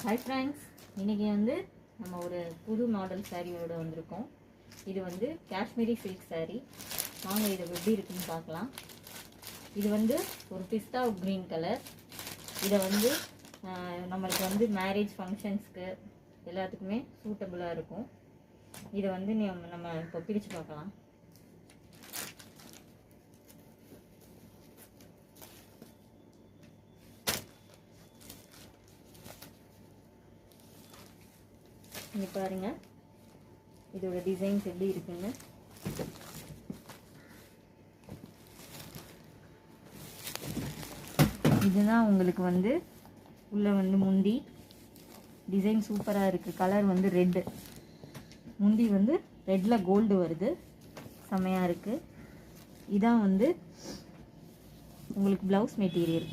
Hi friends, இன்றைக்கி வந்து நம்ம ஒரு புது மாடல் சாரியோடு வந்திருக்கோம். இது வந்து காஷ்மீரி சில்க் சாரீ. வாங்க இது எப்படி இருக்குன்னு பார்க்கலாம். இது வந்து ஒரு பிஸ்தா க்ரீன் கலர். இதை வந்து நம்மளுக்கு வந்து மேரேஜ் ஃபங்க்ஷன்ஸ்க்கு எல்லாத்துக்குமே சூட்டபுளாக இருக்கும். இதை வந்து நம்ம இப்போ பிரித்து பார்க்கலாம். இங்கே பாருங்கள், இதோட டிசைன்ஸ் எப்படி இருக்குன்னு. இதுதான் உங்களுக்கு வந்து உள்ளே வந்து முந்தி டிசைன் சூப்பராக இருக்குது. கலர் வந்து ரெட்டு, முந்தி வந்து ரெட்டில் கோல்டு வருது, செம்மையாக இருக்குது. இதான் வந்து உங்களுக்கு ப்ளவுஸ் மெட்டீரியல்.